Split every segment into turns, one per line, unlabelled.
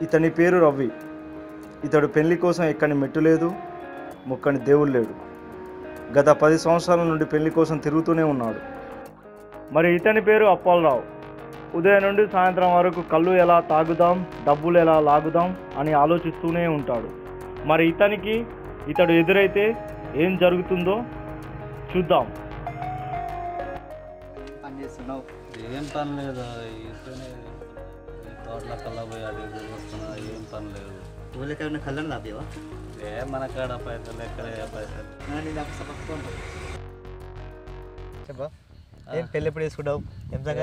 ఇతని పేరు రవి. ఇతడు పెళ్లి కోసం ఎక్కని మెట్టు లేదు, మొక్కని దేవుడు లేడు. గత 10 సంవత్సరాల నుండి పెళ్లి కోసం తిరుగుతూనే ఉన్నాడు. మరి ఇతని పేరు అప్పాలరావు. ఉదయం నుండి సాయంత్రం వరకు కళ్ళు ఎలా తాగుదాం, డబ్బులు ఎలా లాగుదాం అని ఆలోచిస్తూనే ఉంటాడు. మరి ఇతడు ఎదురైతే ఏం జరుగుతుందో చూద్దాం.
ఏం పని లేదు, తోటల కల్లా పోయి అది వస్తున్నా, ఏం పని లేదు.
ఊళ్ళకి కళ్ళని దాపేవా?
ఏ మన కాడ పైసలు ఎక్కడే పైసలు.
చెప్పా ఏం పెళ్ళి ఎప్పుడు వేసుకుంటావు?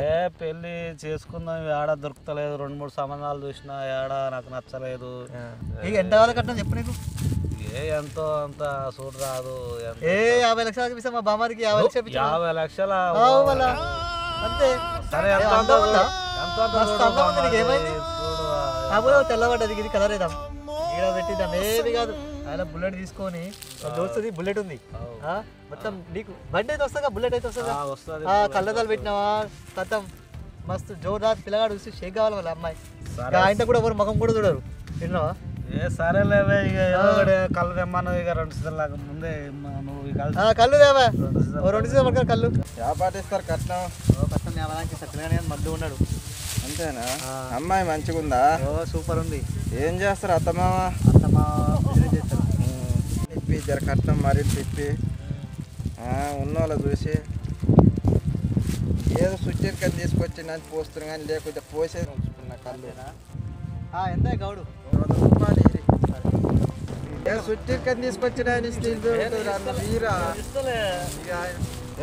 ఏ పెళ్ళి చేసుకుందాం, ఏడ దొరుకుతలేదు. 2-3 సంబంధాలు చూసినా ఏడ నాకు నచ్చలేదు.
ఎంత కావాలి కట్టినా చెప్పు నీకు.
ఏ ఎంతో అంత సూట్ రాదు.
50 లక్షలు చూపిస్తా మా బామారికి.
50 లక్షల
అంతే.
సరే
తెల్లబడ్డది ఇది కలర్ వేద్దాం, ఈడ పెట్టిద్దాం. ఏది కాదు, ఆయన బుల్లెట్ తీసుకొని దోస్తుంది. బుల్లెట్ ఉంది మొత్తం. నీకు బండి అయితే వస్తుందా? బుల్లెట్ అయితే వస్తుందా? కళ్ళదాలు పెట్టినావా కథం మస్తు జోర్దార్ పిల్లగాడు చూసి షేక్ కావాలి వాళ్ళ అమ్మాయి. ఆయన కూడా ఎవరు ముఖం కూడా చూడరు. విన్నావా?
ఏ సరేలేవే, ఇక కళ్ళు తెమ్మను. ఇక 2 సీజన్లాగా ముందే నువ్వు
కళ్ళు దేవా, 2 సీజన్ పడక కళ్ళు
పాటిస్తారు. కట్నం
కట్నం పిల్లగానే మళ్ళీ ఉన్నాడు.
అంతేనా? అమ్మాయి మంచిగా ఉందా?
సూపర్ ఉంది.
ఏం చేస్తారు అత్తమామ?
చేస్తారు.
తిప్పి జర కట్నం మరి తిప్పి ఉన్నోళ్ళ చూసి ఏదో సుట్టికని తీసుకొచ్చి నన్ను పోస్తున్నా కానీ లేకపోతే పోసేది ఉంచుకున్న కళ్ళు.
ఎంత గౌడు?
200 రూపాయలు ఇది. ఏదో సుట్టికని తీసుకొచ్చిన మీరా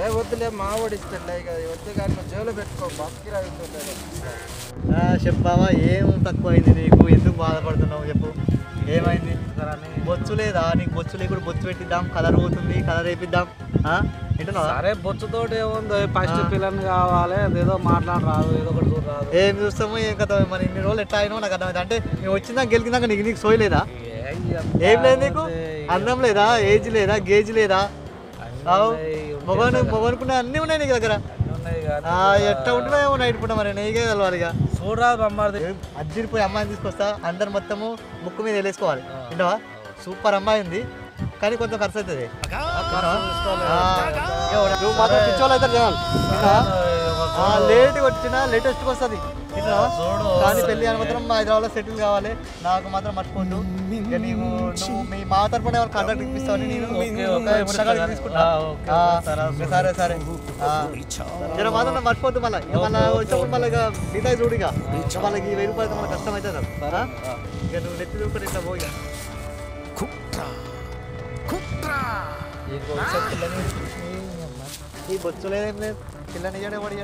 ఏ వద్దులే మావాడు ఇస్తాడులే. ఇక వద్దు కానీ నువ్వు జోలో పెట్టుకో, బస్కిరా అవుతుంది.
చెప్పావా ఏం తక్కువ అయింది నీకు? ఎందుకు బాధపడుతున్నావు చెప్పు, ఏమైంది? బొచ్చు లేదా నీకు? బొచ్చు లేకుండా బొచ్చు పెట్టిద్దాం, కలర్ పోతుంది, కలర్ వేపిద్దాం.
సరే బొచ్చుతోటి ఏముందో, ఫస్ట్ పిల్లని కావాలి, ఏదో మాట్లాడరాదు, ఏదో ఒకటి చూడరాదు.
ఏం చూస్తాము ఏం కథ. మరి ఇన్ని రోజులు ఎట్లా అయినా నాకు అర్థమైంది. అంటే మేము వచ్చిందాక గెలికినాక నీకు సోయలేదా? ఏం లేదు నీకు? అందం లేదా, ఏజ్ లేదా, గేజ్ లేదా? మొగనుకున్న అన్నీ ఉన్నాయి నీకు దగ్గర. ఎట్లా ఉంటున్నాయో నైట్ పూట మరి నీకే తెలవాలి. ఇక
చూడరాదు అమ్మాయి.
అర్జున్ పోయి అమ్మాయిని తీసుకొస్తా, అందరు మొత్తము ముక్కు మీద వెళ్ళేసుకోవాలి. వింటావా? సూపర్ అమ్మాయి ఉంది కానీ కొంచెం ఖర్చు అవుతుంది. నువ్వు మాత్రం పిచ్చోళ్ళు అయితే చేయాలి. లేట్గా వచ్చినా లేటెస్ట్గా వస్తుంది. కానీ పెళ్ళి అని మాత్రం హైదరాబాద్లో సెటిల్ కావాలి. నాకు మాత్రం మర్చిపోద్దు. ఇక నువ్వు మీ మా తరపున కాంట్రాక్ట్ ఇప్పిస్తావని నేను తీసుకుంటా. సరే సరే జర మాత్రం మర్చిపోద్దు. మళ్ళీ వచ్చినప్పుడు మళ్ళీ ఇక మిగతా చూడు. ఇక వాళ్ళకి 1000 రూపాయలు మనకు కష్టం అవుతుంది. ఇక నువ్వు నెత్తి చూసుకొని ఇట్లా పోయి ఈ బొచ్చులేదేం లేదు. పిల్లని ఇయ్యాడే వాడు.